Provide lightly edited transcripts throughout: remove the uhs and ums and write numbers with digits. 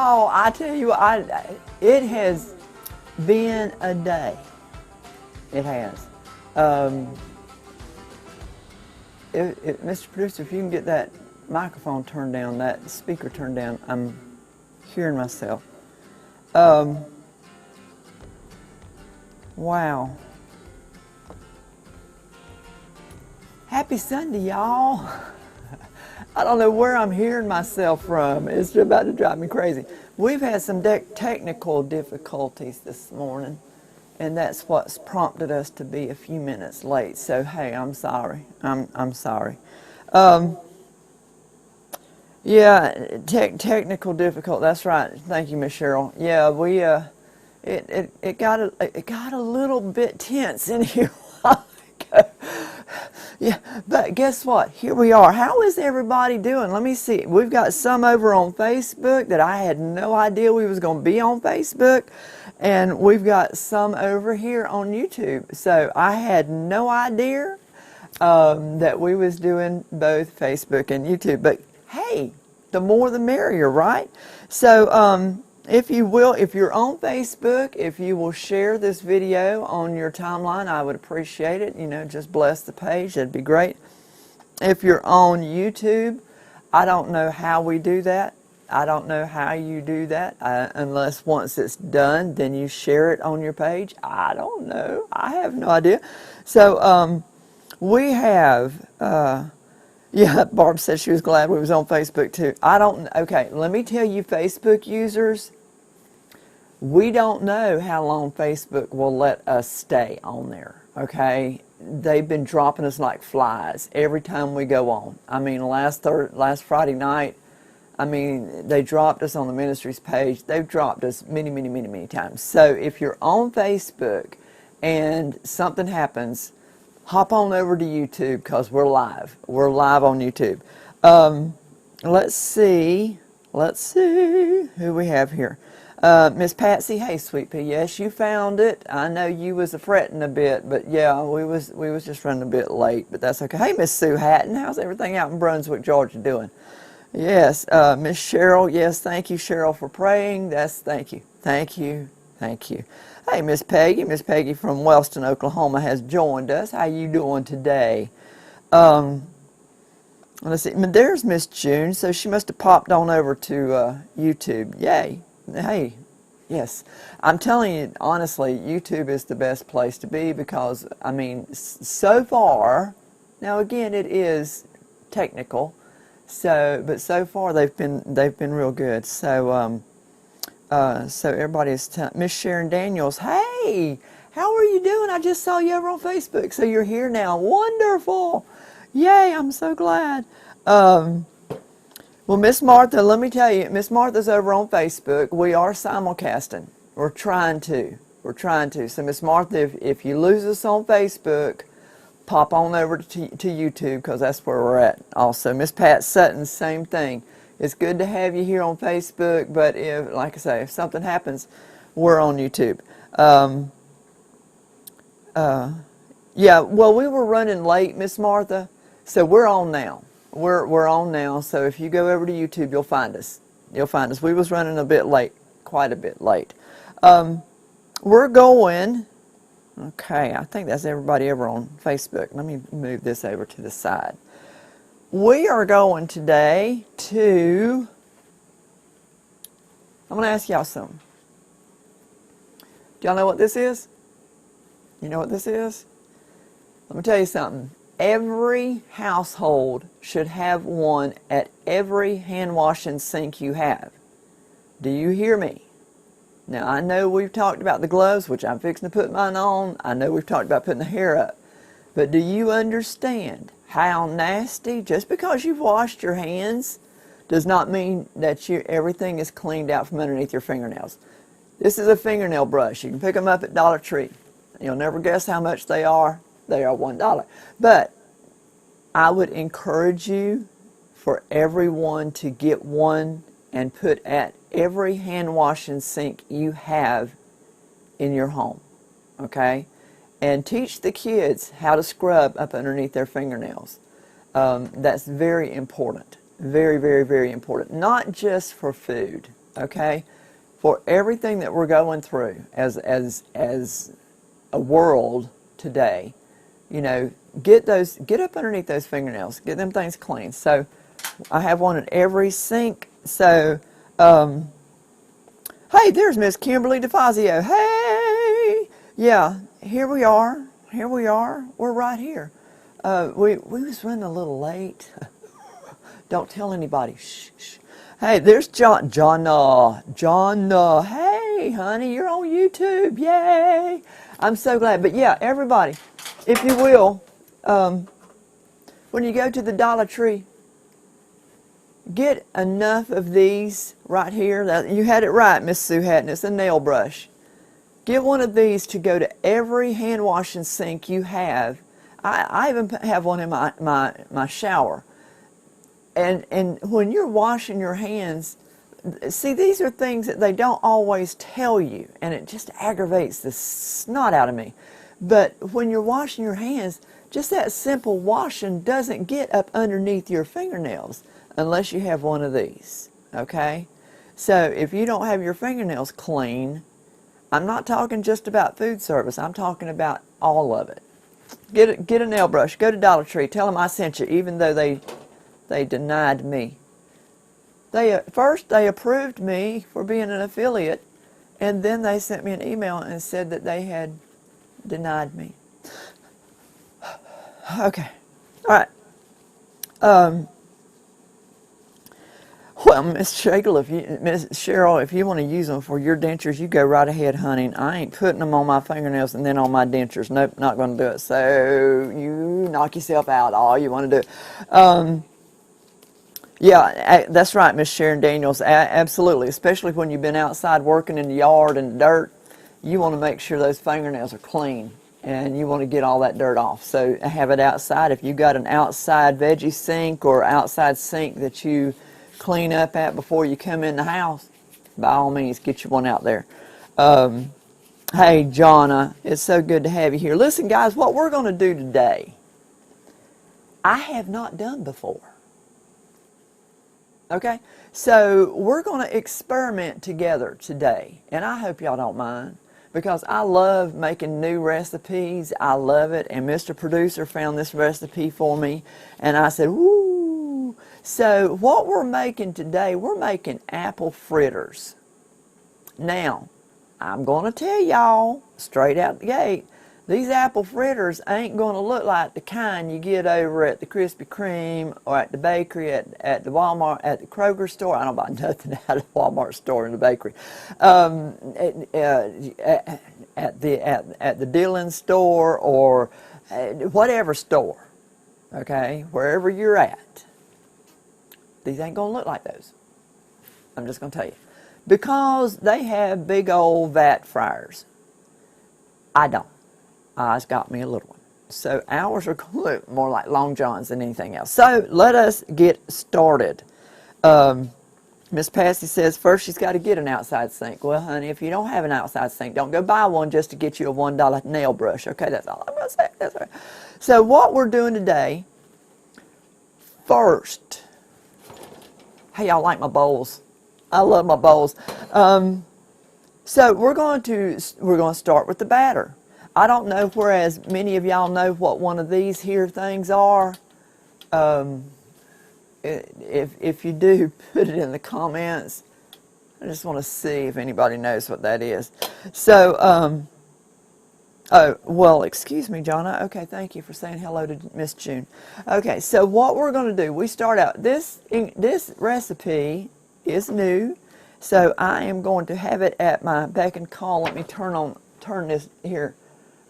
y'all, I tell you, it has been a day. It has. Mr. Producer, if you can get that microphone turned down, that speaker turned down, I'm hearing myself. Wow. Happy Sunday, y'all. I don't know where I'm hearing myself from. It's about to drive me crazy. We've had some technical difficulties this morning, and that's what's prompted us to be a few minutes late. So, hey, I'm sorry. I'm sorry. Yeah, technical difficult. That's right. Thank you, Miss Cheryl. Yeah, we it got a little bit tense in here. Yeah, but guess what? Here we are. How is everybody doing? Let me see. We've got some over on Facebook that I had no idea we was going to be on Facebook, and we've got some over here on YouTube. So I had no idea that we was doing both Facebook and YouTube. But hey, the more the merrier, right? So if you will, if you're on Facebook, if you will share this video on your timeline, I would appreciate it. You know, just bless the page. That'd be great. If you're on YouTube, I don't know how we do that. I don't know how you do that unless once it's done, then you share it on your page. I don't know. I have no idea. So we have, yeah, Barb said she was glad we was on Facebook too. Okay, let me tell you, Facebook users, we don't know how long Facebook will let us stay on there, okay? They've been dropping us like flies every time we go on. I mean, last Friday night, I mean, they dropped us on the ministry's page. They've dropped us many times. So if you're on Facebook and something happens, hop on over to YouTube because we're live. We're live on YouTube. Let's see who we have here. Miss Patsy, hey, sweet pea, yes, you found it. I know you was fretting a bit, but yeah, we was just running a bit late, but that's okay. Hey, Miss Sue Hatton, how's everything out in Brunswick, Georgia doing? Yes, Miss Cheryl, yes, thank you, Cheryl, for praying. Thank you. Hey, Miss Peggy from Wellston, Oklahoma has joined us. How you doing today? Let's see, there's Miss June, so she must have popped on over to YouTube. Yay. Hey, yes, I'm telling you, honestly, YouTube is the best place to be because, I mean, so far, now again, it is technical, but so far they've been real good. So, so everybody is Miss Sharon Daniels, hey, how are you doing? I just saw you over on Facebook, so you're here now. Wonderful. Yay, I'm so glad. Well, Miss Martha, let me tell you, Miss Martha's over on Facebook. We are simulcasting. We're trying to. So, Miss Martha, if you lose us on Facebook, pop on over to YouTube because that's where we're at. Also, Miss Pat Sutton, same thing. It's good to have you here on Facebook, but if, like I say, if something happens, we're on YouTube. Yeah, well, we were running late, Miss Martha, so we're on now. We're on now, so if you go over to YouTube, you'll find us. We was running a bit late, quite a bit late. We're going, okay, I think that's everybody over on Facebook. Let me move this over to the side. We are going today to, I'm going to ask y'all something. Do y'all know what this is? You know what this is? Let me tell you something. Every household should have one at every hand washing sink you have. Do you hear me? Now, I know we've talked about the gloves, which I'm fixing to put mine on. I know we've talked about putting the hair up. But do you understand how nasty, just because you've washed your hands, does not mean that everything is cleaned out from underneath your fingernails. This is a fingernail brush. You can pick them up at Dollar Tree. You'll never guess how much they are. They are $1. But I would encourage you for everyone to get one and put at every hand washing sink you have in your home. Okay? And teach the kids how to scrub up underneath their fingernails. That's very important. Very, very, very important. Not just for food. okay, for everything that we're going through as a world today. You know, get up underneath those fingernails, get them things clean. So I have one at every sink. So, hey, there's Miss Kimberly DeFazio. Hey, yeah, here we are. Here we are. We're right here. We was running a little late. Don't tell anybody. Shh, shh. Hey, there's Jonna. Hey, honey, you're on YouTube. Yay! I'm so glad. But yeah, everybody, if you will, when you go to the Dollar Tree, get enough of these right here. You had it right, Miss Sue Hatton. It's a nail brush. Get one of these to go to every hand washing sink you have. I even have one in my shower. And when you're washing your hands, see, these are things that they don't always tell you, and it just aggravates the snot out of me. But when you're washing your hands, just that simple washing doesn't get up underneath your fingernails unless you have one of these, okay? So if you don't have your fingernails clean, I'm not talking just about food service, I'm talking about all of it. Get a nail brush, go to Dollar Tree, tell them I sent you, even though they denied me. First they approved me for being an affiliate, and then they sent me an email and said that they had denied me. Okay, all right. Well, Miss Cheryl, if you want to use them for your dentures, you go right ahead, honey. I ain't putting them on my fingernails and then on my dentures. Nope, not going to do it. So you knock yourself out. All you want to do. Yeah, that's right, Miss Sharon Daniels. Absolutely, especially when you've been outside working in the yard and dirt, you want to make sure those fingernails are clean, and you want to get all that dirt off. So have it outside. If you've got an outside veggie sink or outside sink that you clean up at before you come in the house, by all means, get you one out there. Hey, Jonna, it's so good to have you here. Listen, guys, what we're going to do today, I have not done before. Okay, so we're going to experiment together today, and I hope y'all don't mind, because I love making new recipes. I love it, and Mr. Producer found this recipe for me, and I said, woo! So what we're making today, we're making apple fritters. Now, I'm going to tell y'all straight out the gate, these apple fritters ain't going to look like the kind you get over at the Krispy Kreme or at the bakery, at the Walmart, at the Kroger store. I don't buy nothing out of the Walmart store and the bakery. At the Dillon store or whatever store, okay, wherever you're at. These ain't going to look like those. I'm just going to tell you. Because they have big old vat fryers. I don't. I just got me a little one. So ours are going to look more like Long Johns than anything else. So let us get started. Miss Patsy says first she's got to get an outside sink. Well, honey, if you don't have an outside sink, don't go buy one just to get you a $1 nail brush. Okay, that's all I'm going to say. That's right. So what we're doing today, first, hey, y'all like my bowls. I love my bowls. So we're going to start with the batter. I don't know whereas many of y'all know what one of these here things are. If you do, put it in the comments. I just want to see if anybody knows what that is. So, oh, well, excuse me, Jonna. Okay, thank you for saying hello to Miss June. Okay, so what we're going to do, we start out, this recipe is new, so I am going to have it at my beck and call. Let me turn this here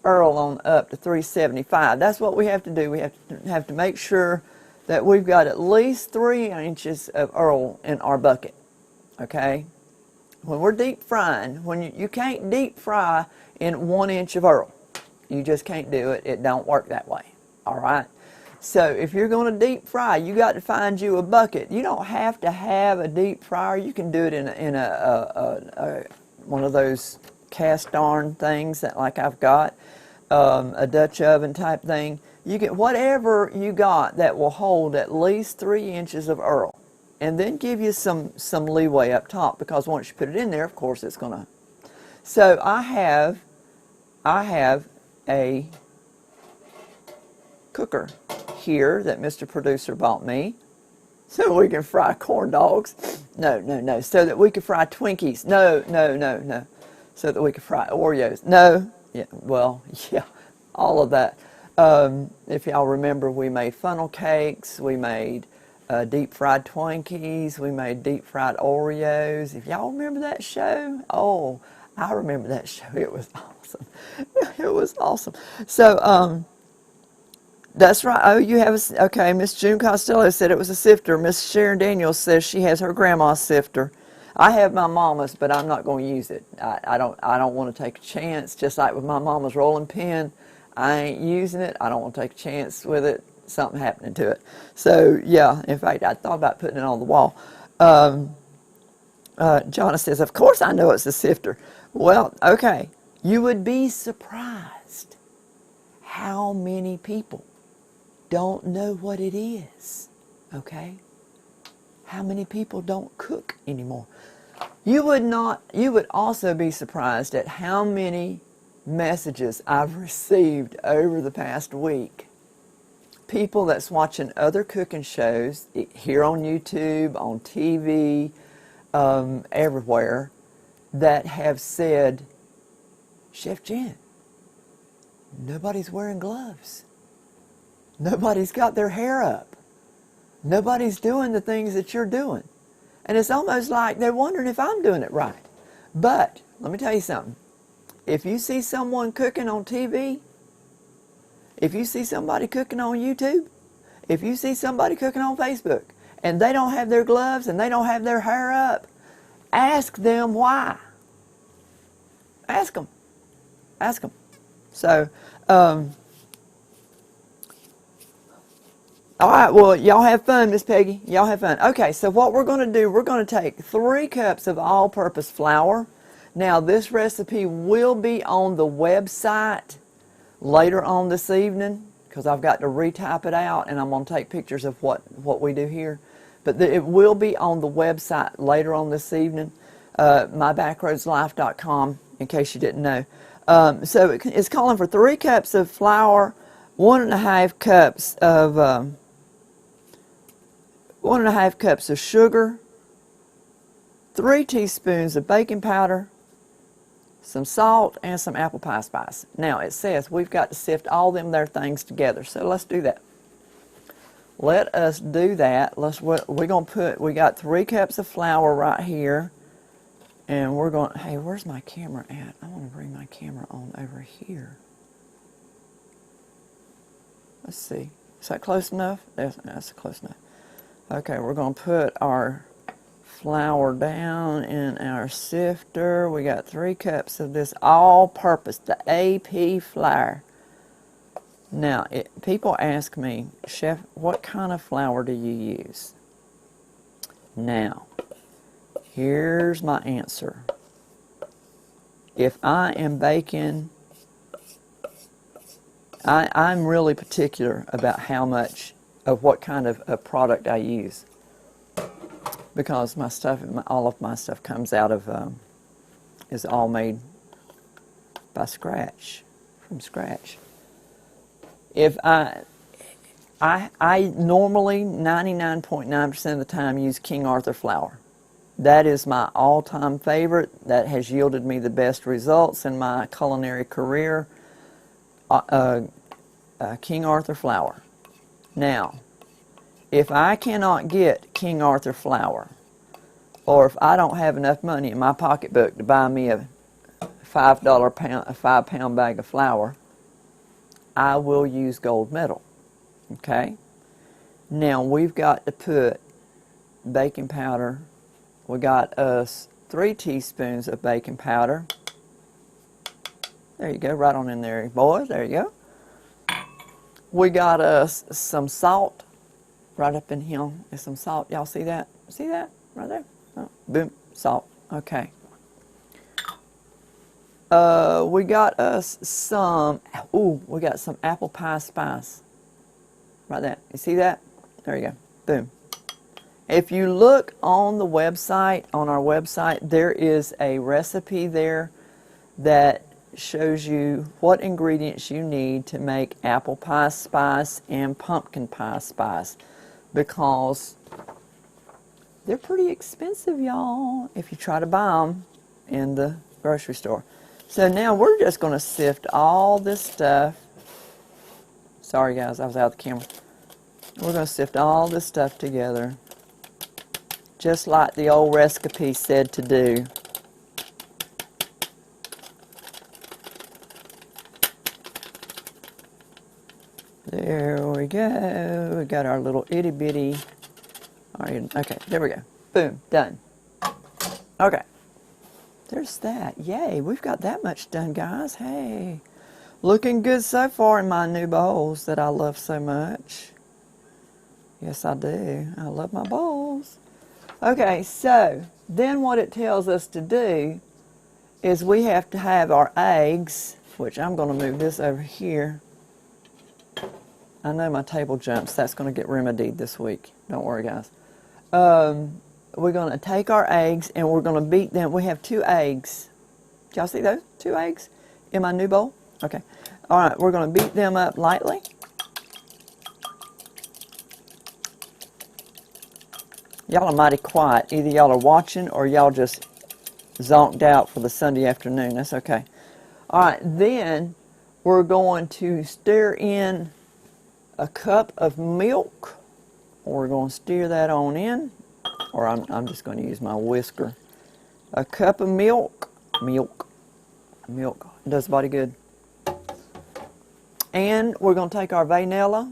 Earl on up to 375. That's what we have to do. We have to make sure that we've got at least 3 inches of Earl in our bucket. Okay? When we're deep frying, when you can't deep fry in 1 inch of Earl. You just can't do it. It don't work that way. All right? So if you're going to deep fry, you got to find you a bucket. You don't have to have a deep fryer. You can do it in one of those cast iron things that like I've got, a Dutch oven type thing. You get whatever you got that will hold at least 3 inches of Earl. and then give you some leeway up top, because once you put it in there, of course, it's gonna. So I have a cooker here that Mr. Producer bought me, so we can fry corn dogs. No. So that we can fry Twinkies. No. So that we can fry Oreos. No. Yeah. Well, yeah. All of that. If y'all remember, we made funnel cakes. We made deep fried Twinkies. We made deep fried Oreos. If y'all remember that show, oh, I remember that show. It was awesome. It was awesome. So, that's right. Oh, you have a, okay. Miss June Costello said it was a sifter. Miss Sharon Daniels says she has her grandma's sifter. I have my mama's, but I'm not going to use it. I don't want to take a chance. Just like with my mama's rolling pin, I ain't using it. I don't want to take a chance with it. Something happening to it. So yeah. In fact, I thought about putting it on the wall. Jonna says, of course I know it's a sifter. Well, okay. You would be surprised how many people don't know what it is, okay? How many people don't cook anymore? You would also be surprised at how many messages I've received over the past week. People that's watching other cooking shows, here on YouTube, on TV, everywhere, that have said, Chef Jen, nobody's wearing gloves. Nobody's got their hair up. Nobody's doing the things that you're doing. And it's almost like they're wondering if I'm doing it right. But let me tell you something. If you see someone cooking on TV, if you see somebody cooking on YouTube, if you see somebody cooking on Facebook, and they don't have their gloves and they don't have their hair up, ask them why. Ask them. Ask them. So, all right, well, y'all have fun, Miss Peggy. Y'all have fun. Okay, so what we're going to do, we're going to take 3 cups of all-purpose flour. Now, this recipe will be on the website later on this evening, because I've got to retype it out, and I'm going to take pictures of what we do here. But it will be on the website later on this evening, mybackroadslife.com, in case you didn't know. So it's calling for 3 cups of flour, 1.5 cups of 1.5 cups of sugar, 3 teaspoons of baking powder, some salt, and some apple pie spice. Now it says we've got to sift all them there things together, so let's do that. Let us do that. We're gonna put. We got 3 cups of flour right here, and we're going. Hey, where's my camera at? I want to bring my camera on over here. Let's see. Is that close enough? That's close enough. Okay, we're going to put our flour down in our sifter. We got 3 cups of this all-purpose, the AP flour. Now, people ask me, Chef, what kind of flour do you use? Now, here's my answer. If I am baking, I'm really particular about how much of what kind of a product I use, because my stuff, all of my stuff comes out of, is all made by scratch, from scratch. If I normally 99.9% of the time use King Arthur flour. That is my all-time favorite. That has yielded me the best results in my culinary career. King Arthur flour. Now, if I cannot get King Arthur flour, or if I don't have enough money in my pocketbook to buy me a $5 bag of flour, I will use gold medal. Okay? Now we've got to put baking powder. We got us 3 teaspoons of baking powder. There you go, right on in there, boys. There you go. We got us some salt right up in here. There's some salt. Y'all see that? See that? Right there? Oh, boom, salt. Okay. We got us some, we got some apple pie spice. Right there. You see that? There you go. Boom. If you look on the website, on our website, there is a recipe there that shows you what ingredients you need to make apple pie spice and pumpkin pie spice, because they're pretty expensive, y'all, if you try to buy them in the grocery store. So now we're just going to sift all this stuff. Sorry guys, I was out of the camera. We're going to sift all this stuff together, just like the old recipe said to do. There we go. We got our little itty bitty. Okay, there we go. Boom, done. Okay. There's that. Yay, we've got that much done, guys. Hey. Looking good so far in my new bowls that I love so much. Yes, I do. I love my bowls. Okay, so then what it tells us to do is we have to have our eggs, which I'm going to move this over here. I know my table jumps. That's going to get remedied this week. Don't worry, guys. We're going to take our eggs and we're going to beat them. We have 2 eggs. Did y'all see those? 2 eggs in my new bowl? Okay. All right, we're going to beat them up lightly. Y'all are mighty quiet. Either y'all are watching or y'all just zonked out for the Sunday afternoon. That's okay. All right, then we're going to stir in a cup of milk. We're going to stir that on in, or I'm just going to use my whisker. A cup of milk. Milk. It does the body good. And we're going to take our vanilla.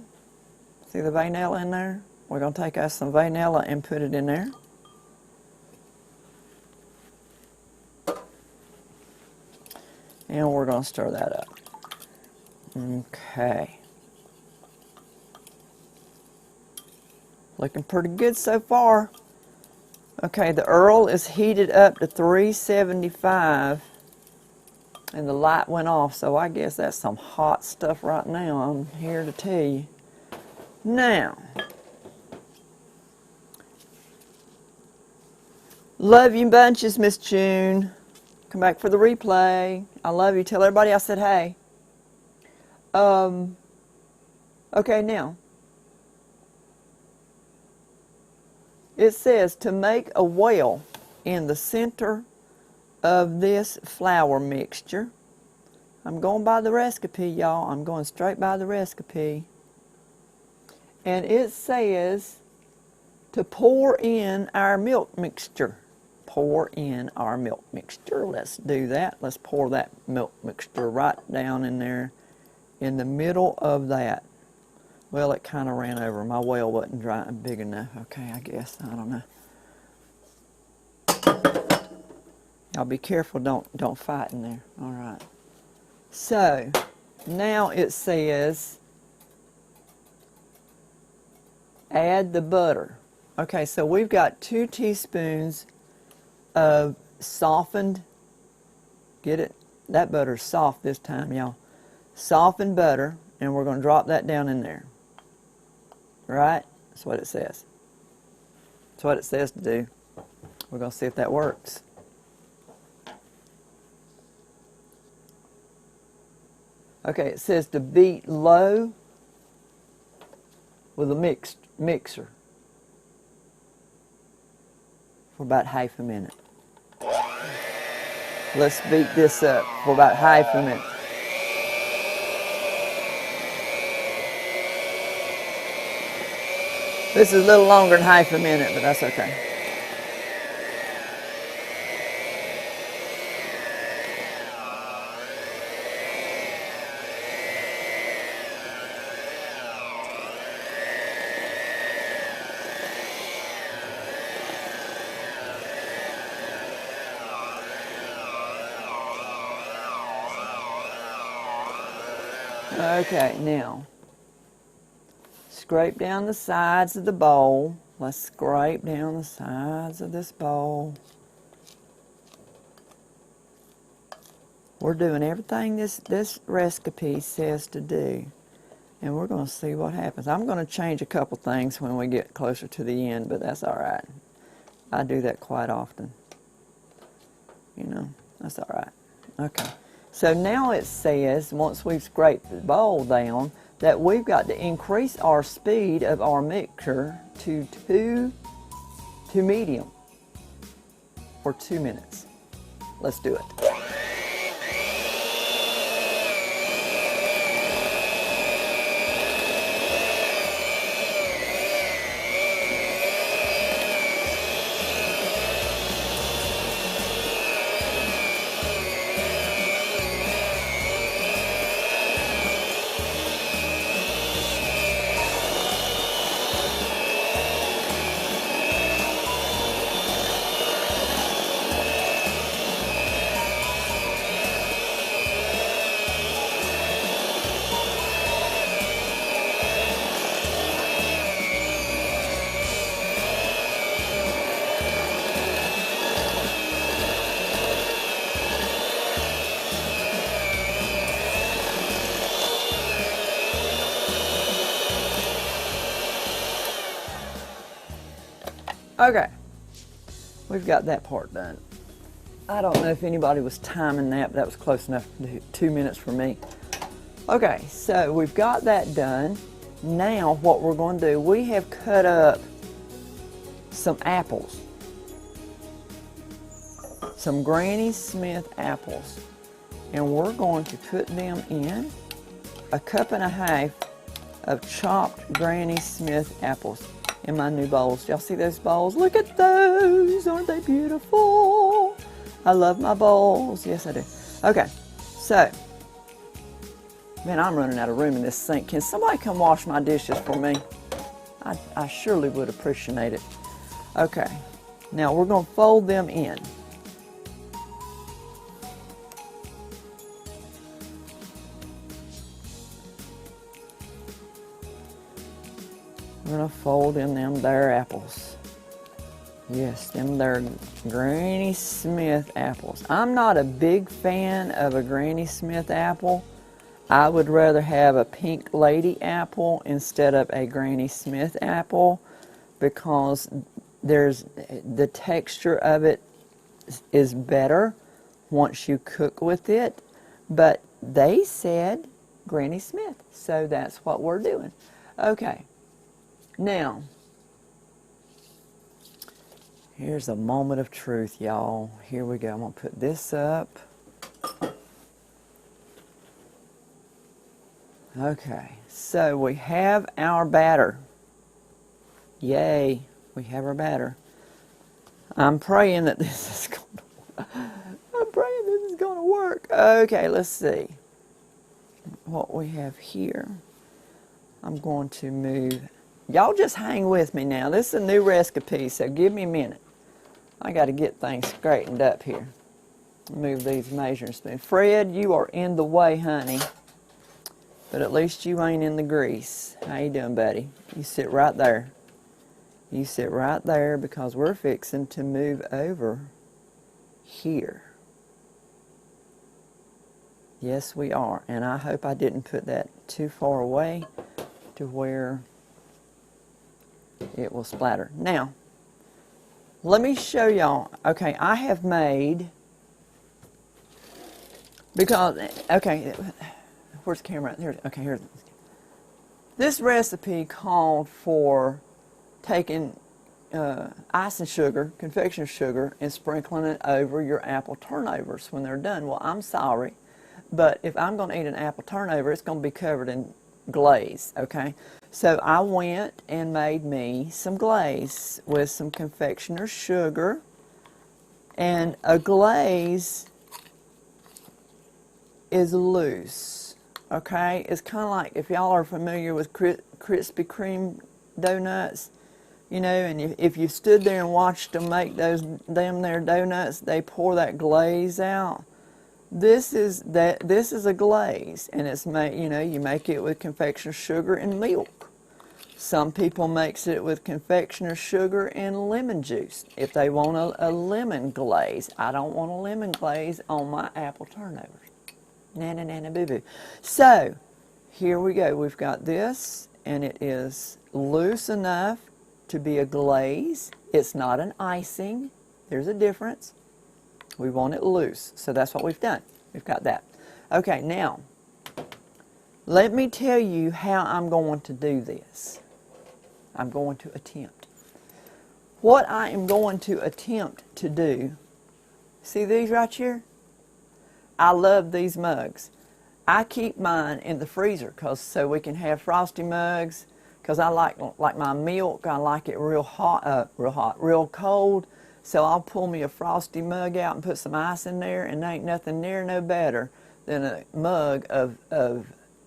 See the vanilla in there? We're going to take us some vanilla and put it in there. And we're going to stir that up. Okay. Looking pretty good so far. Okay, the Earl is heated up to 375 and the light went off, so I guess that's some hot stuff right now. I'm here to tell you. Now, love you bunches, Miss June. Come back for the replay. I love you. Tell everybody I said hey. Okay, now. It says to make a well in the center of this flour mixture. I'm going by the recipe, y'all. I'm going straight by the recipe. And it says to pour in our milk mixture. Pour in our milk mixture. Let's do that. Let's pour that milk mixture right down in there in the middle of that. Well, it kind of ran over. My well wasn't dry and big enough. Okay, I guess. I don't know. Y'all be careful. Don't fight in there. All right. So, now it says add the butter. Okay, so we've got 2 teaspoons of softened, get it? That butter's soft this time, y'all. Softened butter, and we're going to drop that down in there. Right? That's what it says. That's what it says to do. We're going to see if that works. Okay, it says to beat low with a mixer for about half a minute. Let's beat this up for about half a minute. This is a little longer than half a minute, but that's okay. Okay, now, scrape down the sides of the bowl. Let's scrape down the sides of this bowl. We're doing everything this recipe says to do. And we're going to see what happens. I'm going to change a couple things when we get closer to the end, but that's all right. I do that quite often. You know, that's all right. Okay. So now it says, once we've scraped the bowl down, that we've got to increase our speed of our mixture to medium for 2 minutes. Let's do it. Okay, we've got that part done. I don't know if anybody was timing that, but that was close enough to do 2 minutes for me. Okay, so we've got that done. Now what we're going to do, we have cut up some apples. Some Granny Smith apples. And we're going to put them in a cup and a half of chopped Granny Smith apples in my new bowls. Y'all see those bowls? Look at those! Aren't they beautiful? I love my bowls. Yes, I do. Okay, so, man, I'm running out of room in this sink. Can somebody come wash my dishes for me? I surely would appreciate it. Okay, now we're going to fold them in. We're going to fold in them there apples. Yes, them there Granny Smith apples. I'm not a big fan of a Granny Smith apple. I would rather have a Pink Lady apple instead of a Granny Smith apple because the texture of it is better once you cook with it. But they said Granny Smith, so that's what we're doing. Okay. Now, here's a moment of truth, y'all. Here we go. I'm going to put this up. Okay, so we have our batter. Yay, we have our batter. I'm praying that this is going to I'm praying this is going to work. Okay, let's see what we have here. I'm going to move. Y'all just hang with me now. This is a new recipe, so give me a minute. I got to get things straightened up here. Move these measuring spoons. Fred, you are in the way, honey. But at least you ain't in the grease. How you doing, buddy? You sit right there. You sit right there because we're fixing to move over here. Yes, we are. And I hope I didn't put that too far away to where it will splatter. Now, let me show y'all. Okay, I have made, because, okay, where's the camera? Here, okay, here's. This recipe called for taking icing sugar, confectioner sugar, and sprinkling it over your apple turnovers when they're done. Well, I'm sorry, but if I'm going to eat an apple turnover, it's going to be covered in glaze, okay? So I went and made me some glaze with some confectioner sugar, and a glaze is loose, okay? It's kind of like, if y'all are familiar with Krispy Kreme donuts, you know, and if you stood there and watched them make them there donuts, they pour that glaze out. This is a glaze, and it's made, you know, you make it with confectioner sugar and milk. Some people makes it with confectioner sugar and lemon juice if they want a lemon glaze. I don't want a lemon glaze on my apple turnovers. Nana nana boo boo. So here we go. We've got this, and it is loose enough to be a glaze. It's not an icing. There's a difference. We want it loose, so that's what we've done. We've got that. Okay, now, let me tell you how I'm going to do this. I'm going to attempt. What I am going to attempt to do, see these right here? I love these mugs. I keep mine in the freezer so we can have frosty mugs, because I like my milk, I like it real cold. So I'll pull me a frosty mug out and put some ice in there, and there ain't nothing near no better than a mug of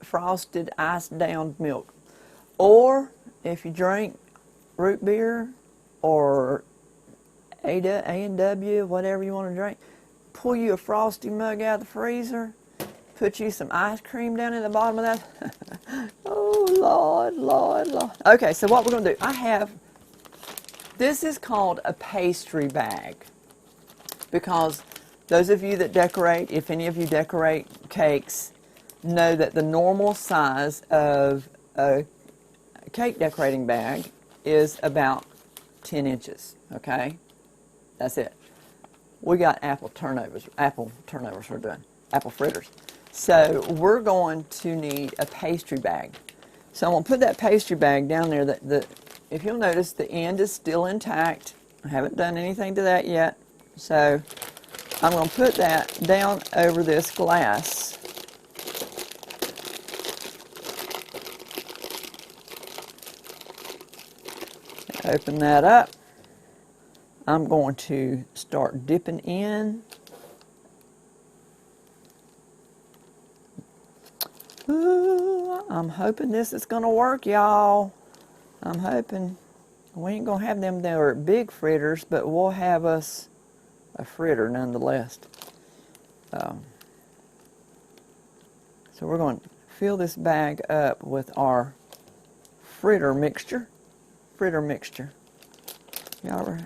frosted, iced down milk. Or if you drink root beer or A&W, whatever you want to drink, pull you a frosty mug out of the freezer, put you some ice cream down in the bottom of that. Oh, Lord, Lord, Lord. Okay, so what we're going to do, this is called a pastry bag, because those of you that decorate, if any of you decorate cakes, know that the normal size of a cake decorating bag is about 10 inches, okay? That's it. We got apple turnovers we're doing, apple fritters. So we're going to need a pastry bag. So I'm going to put that pastry bag down there. If you'll notice, the end is still intact. I haven't done anything to that yet. So I'm going to put that down over this glass. Open that up. I'm going to start dipping in. Ooh, I'm hoping this is going to work, y'all. I'm hoping. We ain't going to have them there big fritters, but we'll have us a fritter nonetheless. So we're going to fill this bag up with our fritter mixture. Y'all,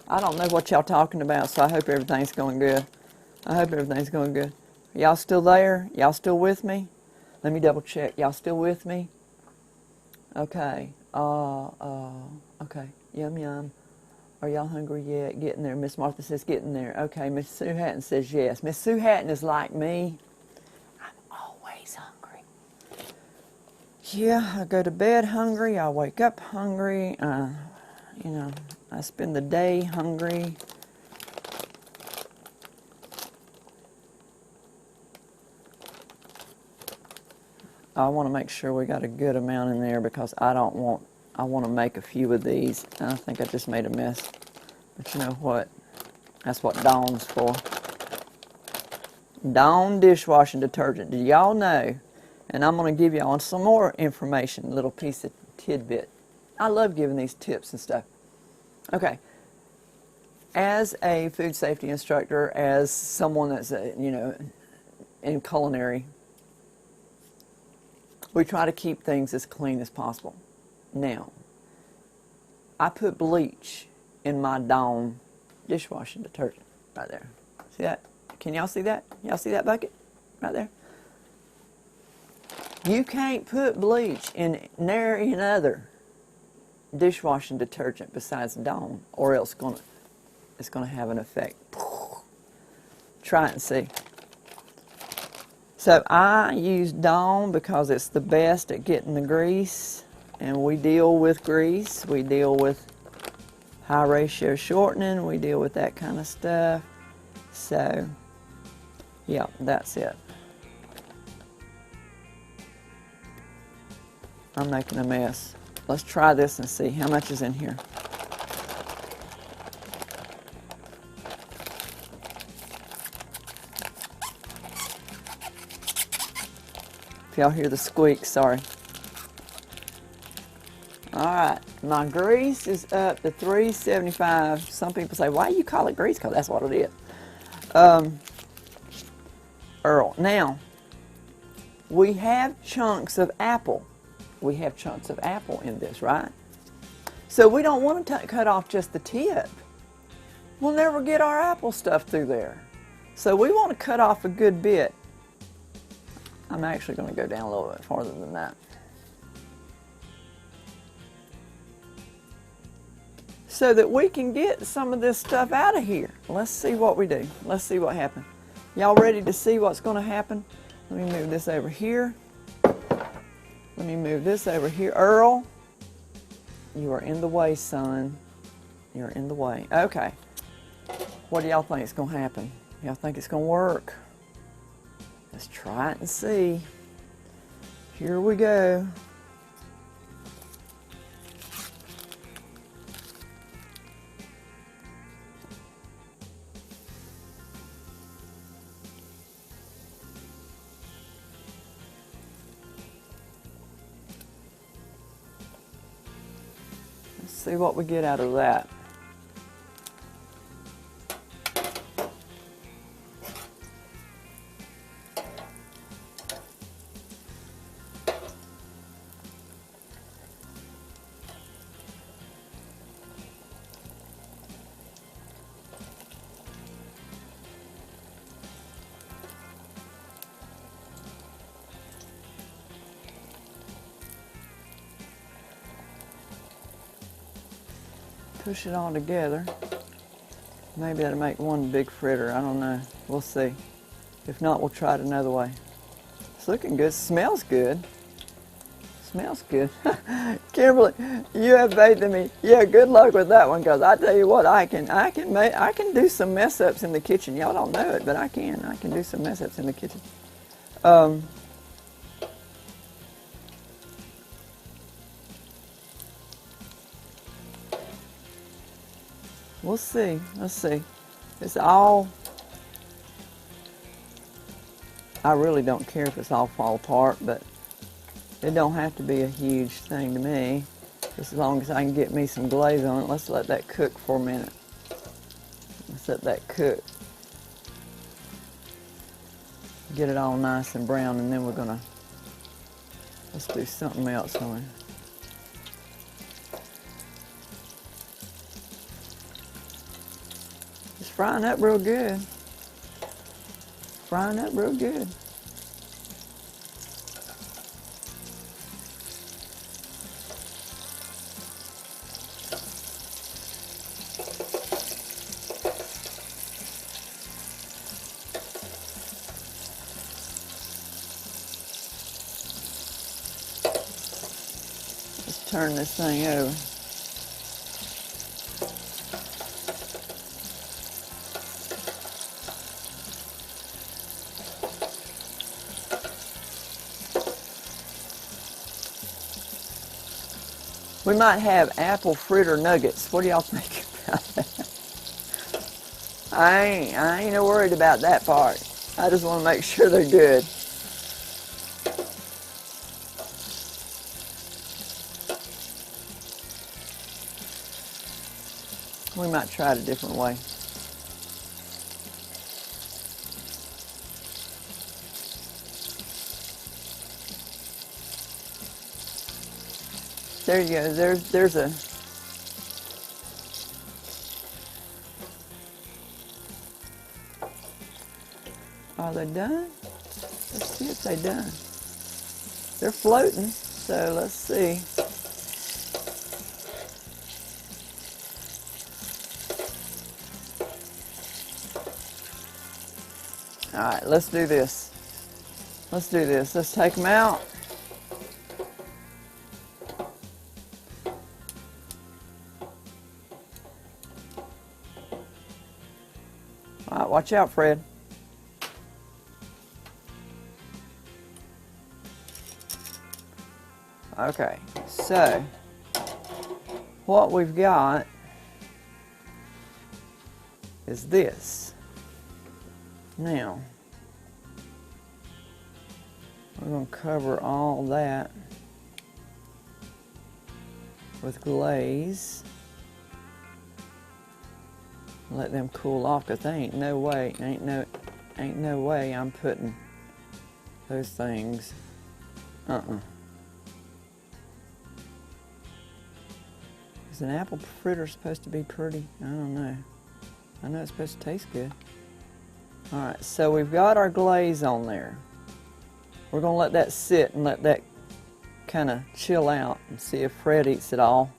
I don't know what y'all talking about, so I hope everything's going good. Y'all still there? Y'all still with me? Let me double check. Y'all still with me? Okay. Okay. Yum, yum. Are y'all hungry yet? Getting there. Miss Martha says getting there. Okay. Miss Sue Hatton says yes. Miss Sue Hatton is like me. I'm always hungry. Yeah, I go to bed hungry. I wake up hungry. You know, I spend the day hungry. I want to make sure we got a good amount in there, because I want to make a few of these. I think I just made a mess. But you know what? That's what Dawn's for. Dawn dishwashing detergent. Do y'all know? And I'm going to give y'all some more information, a little piece of tidbit. I love giving these tips and stuff. Okay. As a food safety instructor, as someone that's, in culinary, we try to keep things as clean as possible. Now, I put bleach in my Dawn dishwashing detergent right there. See that? Can y'all see that? Y'all see that bucket right there? You can't put bleach in nary another dishwashing detergent besides Dawn, or else it's gonna have an effect. Try it and see. So I use Dawn because it's the best at getting the grease, and we deal with grease, we deal with high ratio shortening, we deal with that kind of stuff. So, yeah, that's it. I'm making a mess. Let's try this and see how much is in here. If y'all hear the squeak, sorry. Alright, my grease is up to 375. Some people say, why do you call it grease? Because that's what it is. Earl. Now, we have chunks of apple. We have chunks of apple in this, right? So we don't want to cut off just the tip. We'll never get our apple stuff through there. So we want to cut off a good bit. I'm actually going to go down a little bit farther than that. So that we can get some of this stuff out of here. Let's see what we do. Let's see what happens. Y'all ready to see what's going to happen? Let me move this over here. Let me move this over here. Earl, you are in the way, son. You're in the way. Okay. What do y'all think is going to happen? Y'all think it's going to work? Let's try it and see. Here we go. Let's see what we get out of that. Push it all together. Maybe that'll make one big fritter. I don't know. We'll see. If not, we'll try it another way. It's looking good. Smells good. Smells good. Kimberly, you have faith in me. Yeah, good luck with that one, because I tell you what, I can do some mess ups in the kitchen. Y'all don't know it, but I can do some mess ups in the kitchen. We'll see. Let's see. It's all... I really don't care if it's all fall apart, but it don't have to be a huge thing to me. Just as long as I can get me some glaze on it. Let's let that cook for a minute. Let's let that cook. Get it all nice and brown, and then we're gonna... Let's do something else on it. It's frying up real good. Frying up real good. Let's turn this thing over. We might have apple fritter nuggets. What do y'all think about that? I ain't no worried about that part. I just want to make sure they're good. We might try it a different way. There you go. There's a... Are they done? Let's see if they're done. They're floating, so let's see. All right, let's do this. Let's do this. Let's take them out. All right, watch out, Fred. Okay, so what we've got is this. Now, we're going to cover all that with glaze. Let them cool off, because there ain't no way, ain't no way I'm putting those things. Is an apple fritter supposed to be pretty? I don't know. I know it's supposed to taste good. Alright, so we've got our glaze on there. We're going to let that sit and let that kind of chill out and see if Fred eats it all.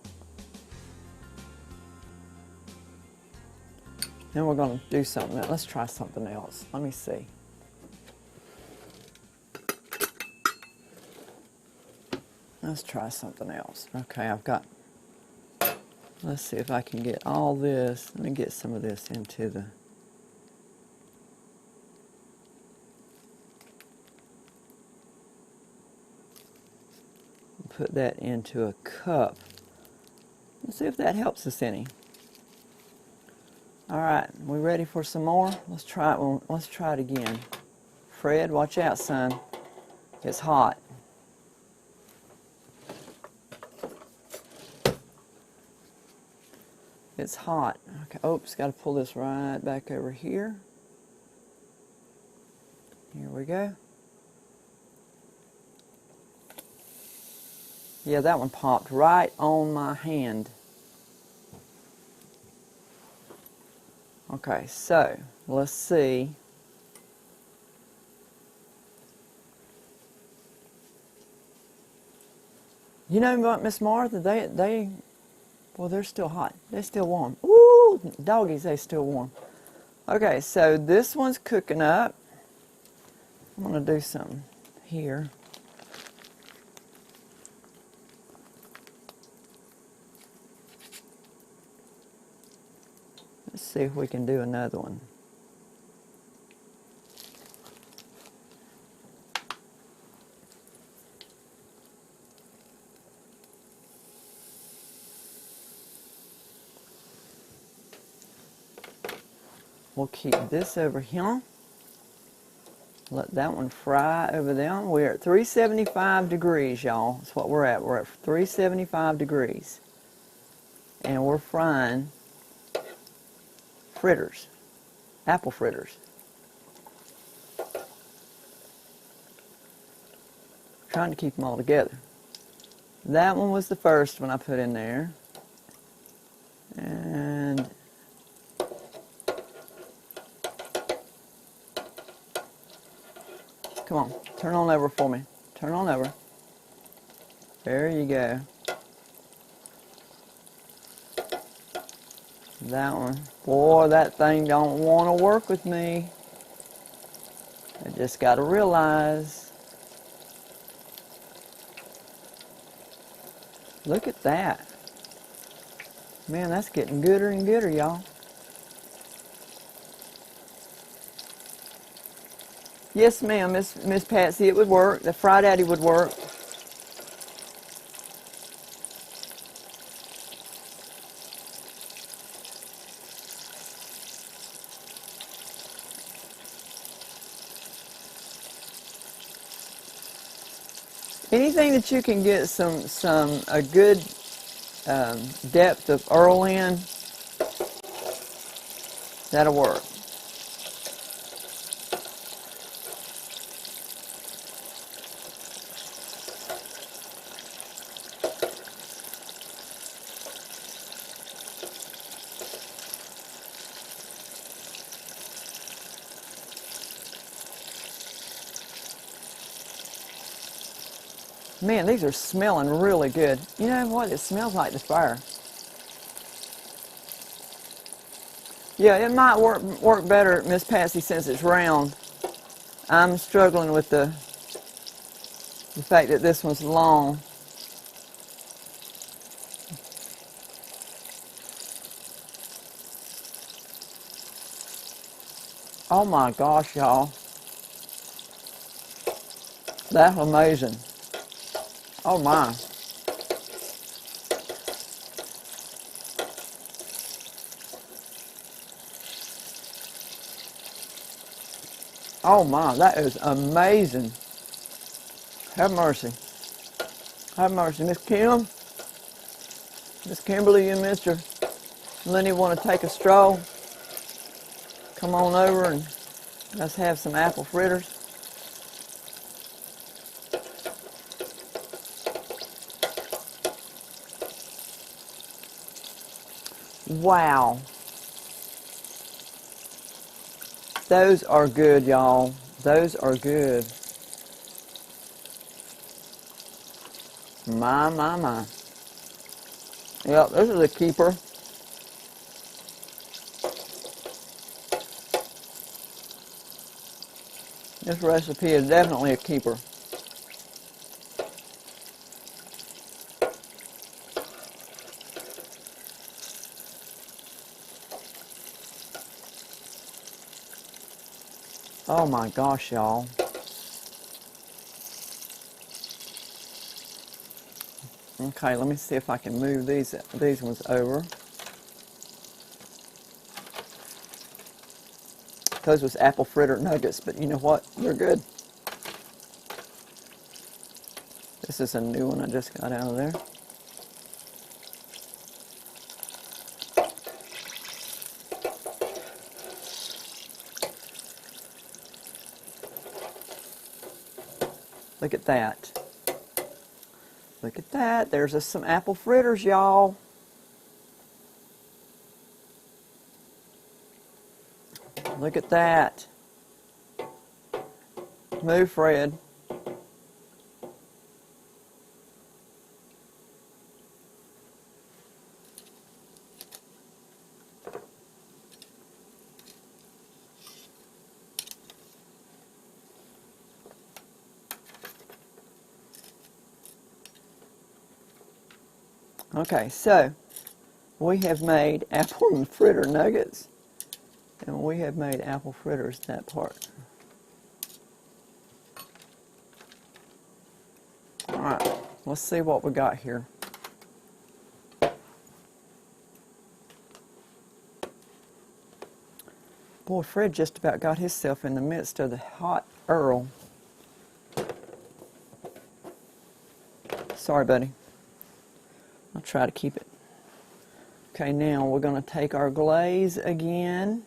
Then we're going to do something else. Let's try something else. Let me see. Let's try something else. Okay, I've got, let's see if I can get all this. Let me get some of this into the, put that into a cup. Let's see if that helps us any. All right, we ready for some more? Let's try it. Let's try it again. Fred, watch out, son. It's hot. It's hot. Okay. Oops, got to pull this right back over here. Here we go. Yeah, that one popped right on my hand. Okay, so let's see. You know what, Miss Martha? Well, they're still hot. They're still warm. Ooh, doggies, they still warm. Okay, so this one's cooking up. I'm gonna do something here. Let's see if we can do another one. We'll keep this over here. Let that one fry over there. We're at 375 degrees, y'all. That's what we're at. We're at 375 degrees. And we're frying fritters, apple fritters. Trying to keep them all together. That one was the first one I put in there. And come on, turn on over for me. Turn on over. There you go. That one. Boy, that thing don't want to work with me. I just got to realize. Look at that. Man, that's getting gooder and gooder, y'all. Yes, ma'am, Miss Patsy, it would work. The Fry Daddy would work. Anything that you can get a good depth of Earl in, that'll work. Man, these are smelling really good. You know what? It smells like the fire. Yeah, it might work better, Miss Patsy, since it's round. I'm struggling with the fact that this one's long. Oh my gosh, y'all. That's amazing. Oh my. Oh my, that is amazing. Have mercy. Have mercy. Miss Kim, Miss Kimberly, you and Mr. Lenny want to take a stroll? Come on over and let's have some apple fritters. Wow. Those are good, y'all. Those are good. My, my, my. Yep, this is a keeper. This recipe is definitely a keeper. Oh my gosh, y'all. Okay, let me see if I can move these ones over. Those was apple fritter nuggets, but you know what? They're good. This is a new one I just got out of there. Look at that. Look at that. There's just some apple fritters, y'all. Look at that. Move, Fred. Okay, so we have made apple and fritter nuggets, and we have made apple fritters, that part. All right, let's see what we got here. Boy, Fred just about got himself in the midst of the hot Earl. Sorry, buddy. I'll try to keep it. Okay, now we're going to take our glaze again.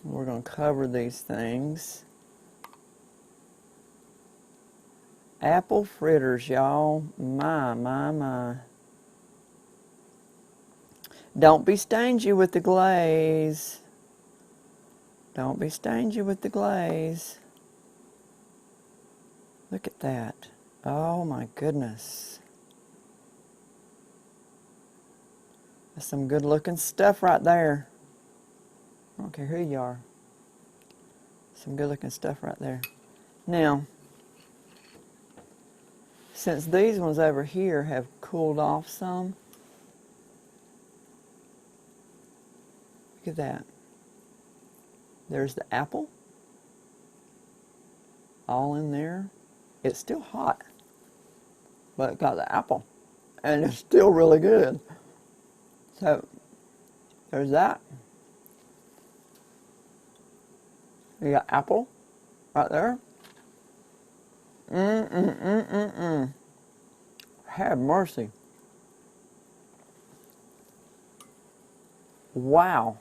We're going to cover these things. Apple fritters, y'all. My, my, my. Don't be stingy with the glaze. Don't be stingy with the glaze. Look at that. Oh my goodness. That's some good looking stuff right there. I don't care who you are. Some good looking stuff right there. Now, since these ones over here have cooled off some, look at that. There's the apple. All in there. It's still hot, but it got the apple, and it's still really good. So, there's that. You got apple right there. Have mercy. Wow.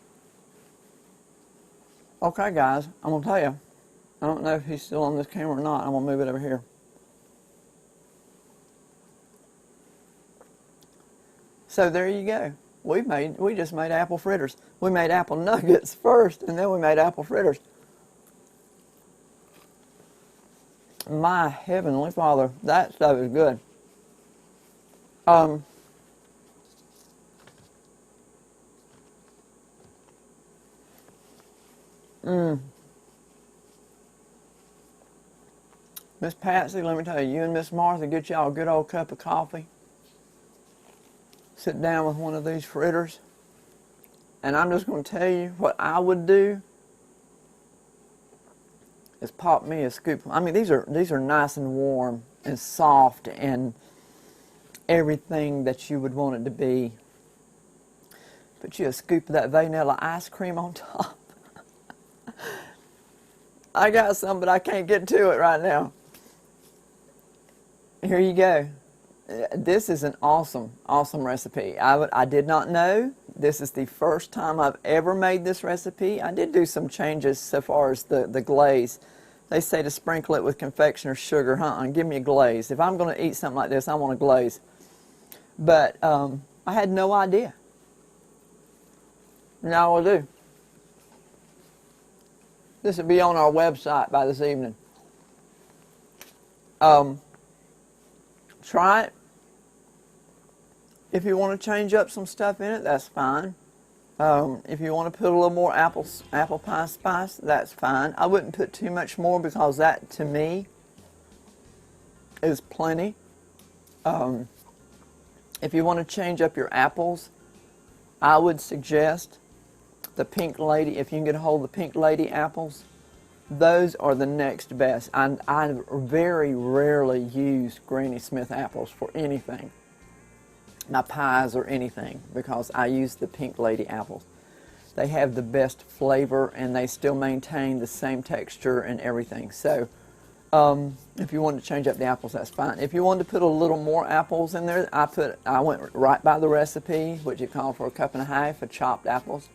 Okay, guys, I'm going to tell you. I don't know if he's still on this camera or not. I'm going to move it over here. So there you go. We just made apple fritters. We made apple nuggets first, and then we made apple fritters. My heavenly Father, that stuff is good. Miss Patsy, let me tell you, you and Miss Martha get y'all a good old cup of coffee. Sit down with one of these fritters. And I'm just going to tell you what I would do is pop me a scoop. I mean, these are nice and warm and soft and everything that you would want it to be. Put you a scoop of that vanilla ice cream on top. I got some, but I can't get to it right now. Here you go. This is an awesome, awesome recipe. I did not know. This is the first time I've ever made this recipe. I did do some changes so far as the glaze. They say to sprinkle it with confectioner's sugar. Give me a glaze. If I'm going to eat something like this, I want a glaze. But I had no idea. Now I do. This will be on our website by this evening. Try it. If you want to change up some stuff in it, that's fine. If you want to put a little more apple pie spice, that's fine. I wouldn't put too much more because that, to me, is plenty. If you want to change up your apples, I would suggest the Pink Lady. If you can get a hold of the Pink Lady apples, those are the next best. I very rarely use Granny Smith apples for anything, my pies or anything, because I use the Pink Lady apples. They have the best flavor and they still maintain the same texture and everything. So if you want to change up the apples, that's fine. If you want to put a little more apples in there, I went right by the recipe, which you call for a cup and a half of chopped apples.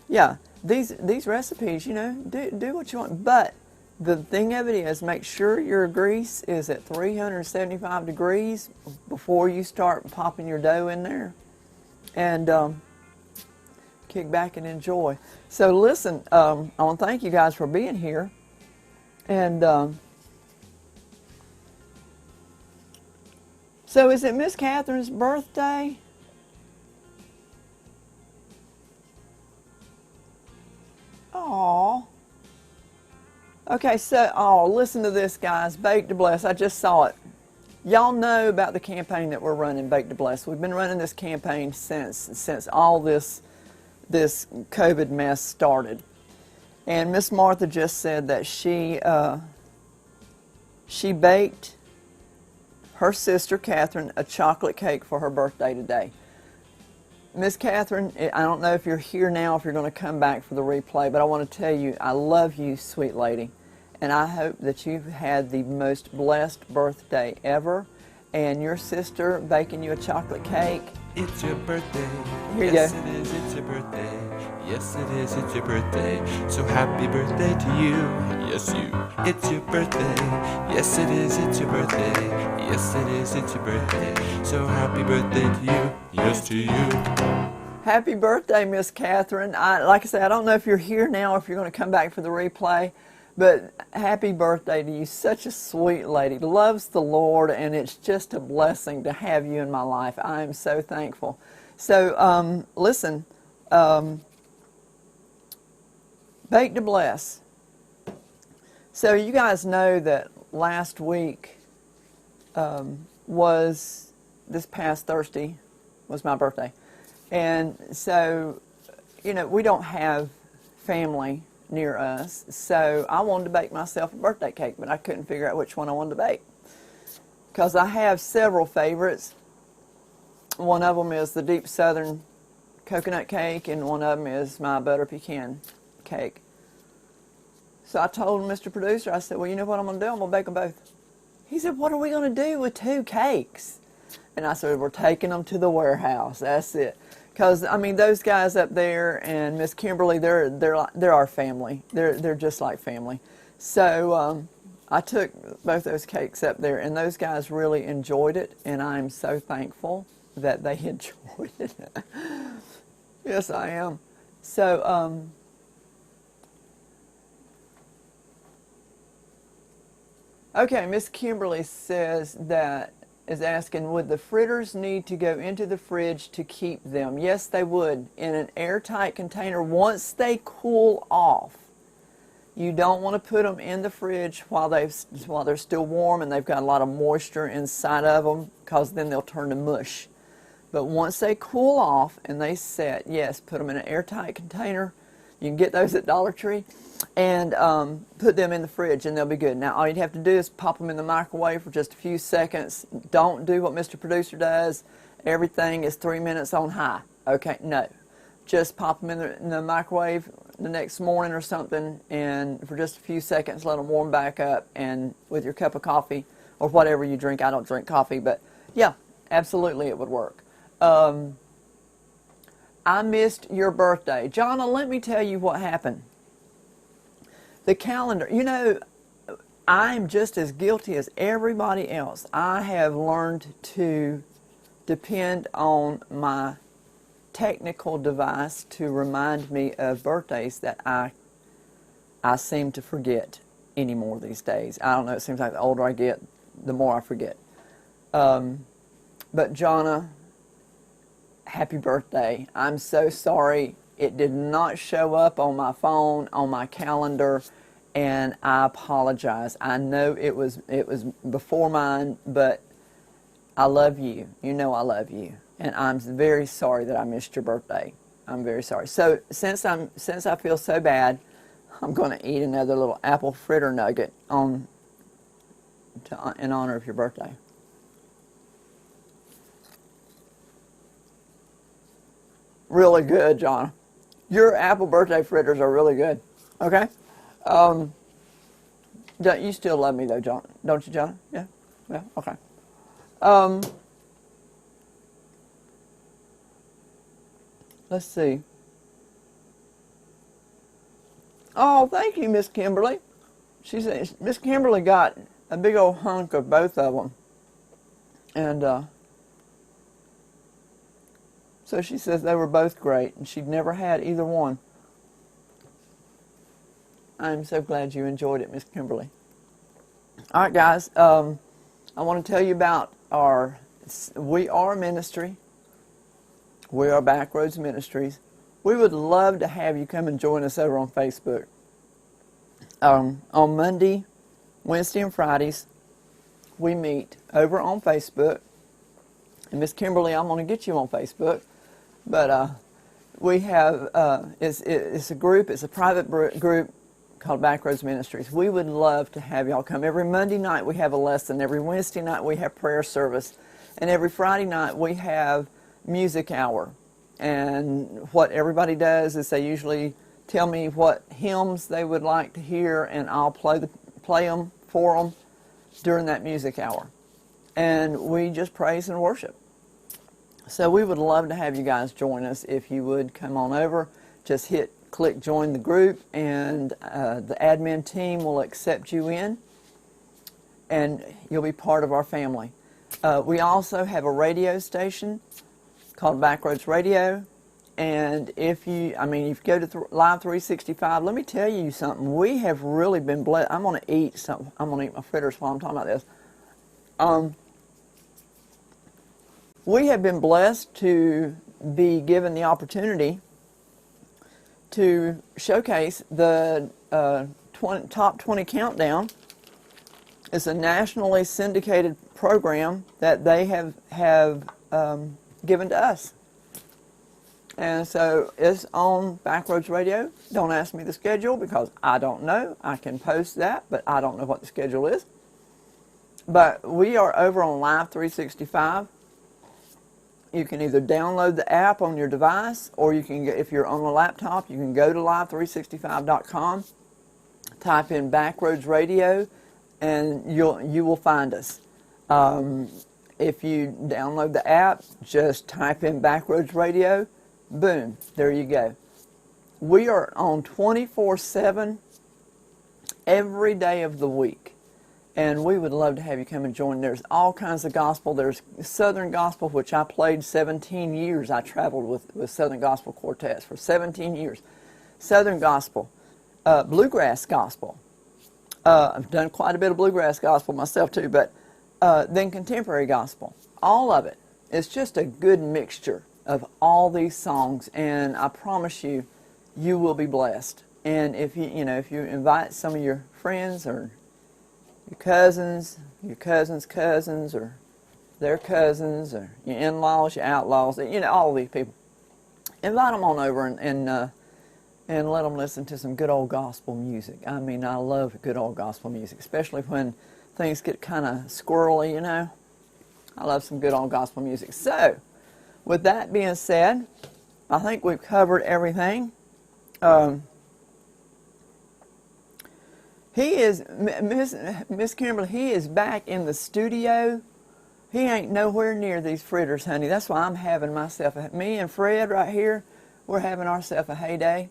Yeah, these recipes, you know, do what you want. But the thing of it is, make sure your grease is at 375 degrees before you start popping your dough in there. And kick back and enjoy. So listen, I want to thank you guys for being here. And so is it Miss Catherine's birthday? Aww. Okay, so, listen to this, guys. Bake to Bless. I just saw it. Y'all know about the campaign that we're running, Bake to Bless. We've been running this campaign since all this COVID mess started. And Miss Martha just said that she baked her sister Catherine a chocolate cake for her birthday today. Miss Catherine, I don't know if you're here now, if you're going to come back for the replay, but I want to tell you, I love you, sweet lady, and I hope that you've had the most blessed birthday ever, and your sister baking you a chocolate cake. It's your birthday. Here you yes, go. It is. It's your birthday. Yes, it is. It's your birthday. So happy birthday to you. Yes, you. It's your birthday. Yes, it is. It's your birthday. Yes, it is. It's your birthday. So happy birthday to you. Yes, to you. Happy birthday, Miss Catherine. Like I said, I don't know if you're here now or if you're going to come back for the replay, but happy birthday to you. Such a sweet lady. Loves the Lord, and it's just a blessing to have you in my life. I am so thankful. So, listen, Bake to Bless. So you guys know that last week was, this past Thursday, was my birthday. And so, you know, we don't have family near us, so I wanted to bake myself a birthday cake, but I couldn't figure out which one I wanted to bake, because I have several favorites. One of them is the deep southern coconut cake, and one of them is my butter pecan cake. So I told Mr. Producer, I said, well, you know what I'm going to do? I'm going to bake them both. He said, what are we going to do with 2 cakes? And I said, we're taking them to the warehouse. That's it. Because, I mean, those guys up there and Miss Kimberly, they're our family. They're just like family. So I took both those cakes up there, and those guys really enjoyed it, and I'm so thankful that they enjoyed it. Yes, I am. So, okay, Miss Kimberly says that, is asking, would the fritters need to go into the fridge to keep them? Yes, they would, in an airtight container once they cool off. You don't want to put them in the fridge while they're still warm and they've got a lot of moisture inside of them, because then they'll turn to mush. But once they cool off and they set, yes, put them in an airtight container. You can get those at Dollar Tree, and put them in the fridge, and they'll be good. Now, all you'd have to do is pop them in the microwave for just a few seconds. Don't do what Mr. Producer does. Everything is 3 minutes on high. Okay, no. Just pop them in the microwave the next morning or something, and for just a few seconds, let them warm back up, and with your cup of coffee or whatever you drink. I don't drink coffee, but yeah, absolutely it would work. I missed your birthday. Jonna, let me tell you what happened. The calendar, you know, I'm just as guilty as everybody else. I have learned to depend on my technical device to remind me of birthdays that I seem to forget. anymore these days. I don't know, it seems like the older I get, the more I forget. But Jonna, happy birthday. I'm so sorry it did not show up on my phone, on my calendar, and I apologize. I know it was before mine, but I love you. You know I love you. And I'm very sorry that I missed your birthday. I'm very sorry. So since I feel so bad, I'm going to eat another little apple fritter nugget in honor of your birthday. Really good, John. Your apple birthday fritters are really good. Okay? You still love me though, John. Don't you, John? Yeah? Yeah? Okay. Let's see. Oh, thank you, Miss Kimberly. She said Miss Kimberly got a big old hunk of both of them. And so she says they were both great, and she'd never had either one. I'm so glad you enjoyed it, Miss Kimberly. All right, guys. I want to tell you about we are a ministry. We are BackRoads Ministries. We would love to have you come and join us over on Facebook. On Monday, Wednesday, and Fridays, we meet over on Facebook. And Miss Kimberly, I'm going to get you on Facebook. But we have, it's a group, it's a private group called BackRoads Ministries. We would love to have y'all come. Every Monday night we have a lesson. Every Wednesday night we have prayer service. And every Friday night we have music hour. And what everybody does is they usually tell me what hymns they would like to hear, and I'll play them for them during that music hour. And we just praise and worship. So we would love to have you guys join us. If you would come on over, just click join the group, and the admin team will accept you in, and you'll be part of our family. We also have a radio station called BackRoads Radio, and if you go to Live 365, let me tell you something. We have really been blessed. I'm going to eat something. I'm going to eat my fritters while I'm talking about this. We have been blessed to be given the opportunity to showcase the Top 20 Countdown. It's a nationally syndicated program that they have given to us. And so it's on BackRoads Radio. Don't ask me the schedule because I don't know. I can post that, but I don't know what the schedule is. But we are over on Live 365. You can either download the app on your device, or you can, if you're on a laptop, you can go to live365.com, type in BackRoads Radio, and you will find us. If you download the app, just type in BackRoads Radio, boom, there you go. We are on 24/7 every day of the week, and we would love to have you come and join. There's all kinds of gospel. There's Southern Gospel, which I played 17 years. I traveled with Southern Gospel quartets for 17 years. Southern Gospel, Bluegrass Gospel. I've done quite a bit of Bluegrass Gospel myself too, but then Contemporary Gospel. All of it. It's just a good mixture of all these songs, and I promise you, you will be blessed. And if you invite some of your friends or your cousins' cousins, or their cousins, or your in-laws, your outlaws, all these people, invite them on over and let them listen to some good old gospel music. I mean, I love good old gospel music, especially when things get kind of squirrely, I love some good old gospel music. So, with that being said, I think we've covered everything. He is, Miss Kimberly, he is back in the studio. He ain't nowhere near these fritters, honey. That's why I'm having myself, me and Fred right here, we're having ourselves a heyday.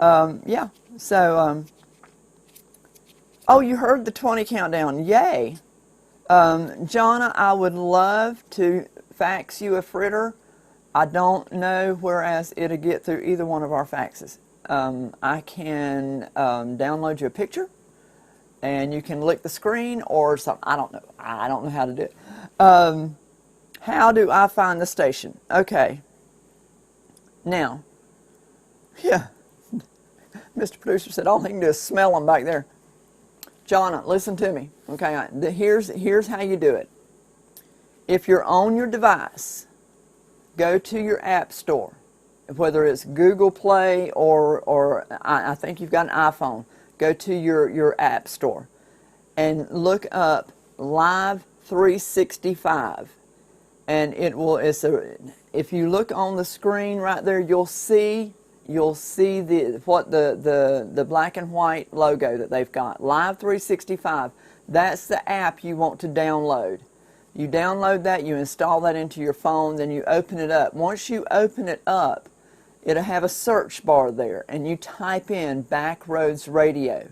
Yeah, so, oh, you heard the 20 countdown. Yay. Jonna, I would love to fax you a fritter. I don't know whereas it'll get through either one of our faxes. I can download you a picture, and you can lick the screen or something. I don't know. I don't know how to do it. How do I find the station? Okay. Now, yeah, Mr. Producer said all he can do is smell them back there. Jonna, listen to me. Okay, here's how you do it. If you're on your device, go to your app store, whether it's Google Play or I think you've got an iPhone. Go to your app store and look up Live 365, and if you look on the screen right there, you'll see the black and white logo that they've got, Live 365. That's the app you want to download. You download that, you install that into your phone, then you open it up. Once you open it up, it'll have a search bar there, and you type in BackRoads Radio.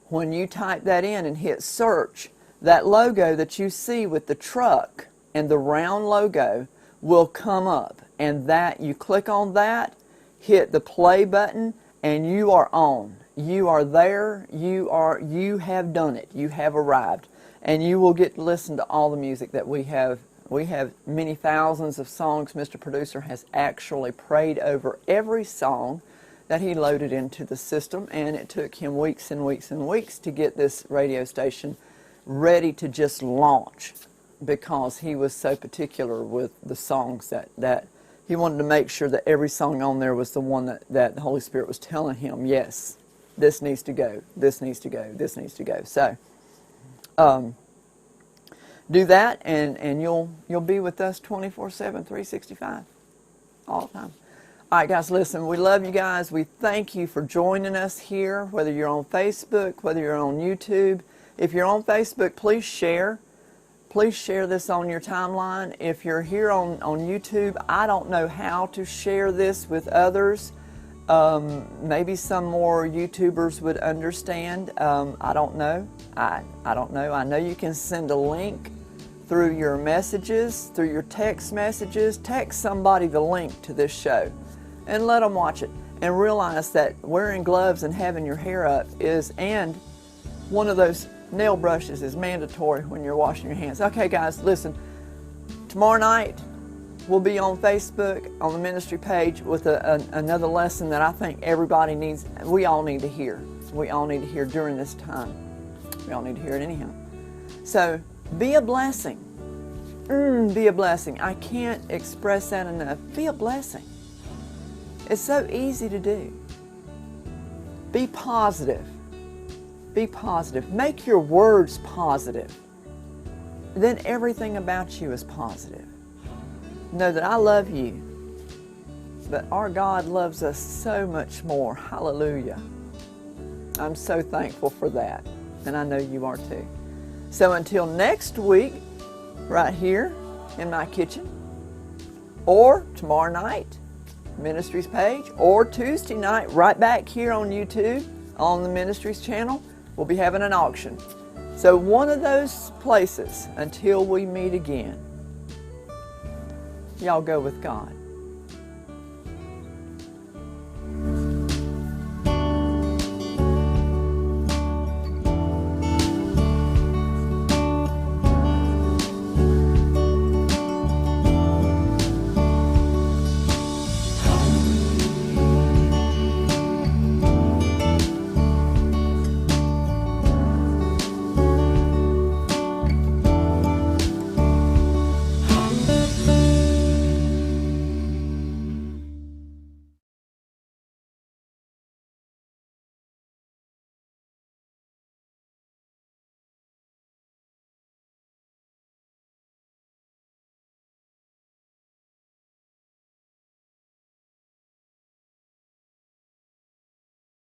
When you type that in and hit search, that logo that you see with the truck and the round logo will come up, and that you click on that, hit the play button, and you are on. You are there. You have done it. You have arrived, and you will get to listen to all the music that we have. We have many thousands of songs. Mr. Producer has actually prayed over every song that he loaded into the system, and it took him weeks and weeks and weeks to get this radio station ready to just launch, because he was so particular with the songs that he wanted to make sure that every song on there was the one that the Holy Spirit was telling him, yes, this needs to go, this needs to go, this needs to go. So do that, and you'll be with us 24/7, 365, all the time. All right, guys, listen, we love you guys. We thank you for joining us here, whether you're on Facebook, whether you're on YouTube. If you're on Facebook, please share. Please share this on your timeline. If you're here on YouTube, I don't know how to share this with others. Maybe some more YouTubers would understand. I don't know. I don't know. I know you can send a link through your messages, through your text messages. Text somebody the link to this show and let them watch it, and realize that wearing gloves and having your hair up and one of those nail brushes is mandatory when you're washing your hands. Okay, guys, listen. Tomorrow night, we'll be on Facebook on the ministry page with another lesson that I think everybody needs. We all need to hear. We all need to hear during this time. We all need to hear it anyhow. So be a blessing. Be a blessing. I can't express that enough. Be a blessing. It's so easy to do. Be positive. Be positive. Make your words positive. Then everything about you is positive. Know that I love you, but our God loves us so much more. Hallelujah. I'm so thankful for that, and I know you are too. So until next week, right here in my kitchen, or tomorrow night, Ministries page, or Tuesday night, right back here on YouTube, on the Ministries channel, we'll be having an auction. So one of those places until we meet again. Y'all go with God.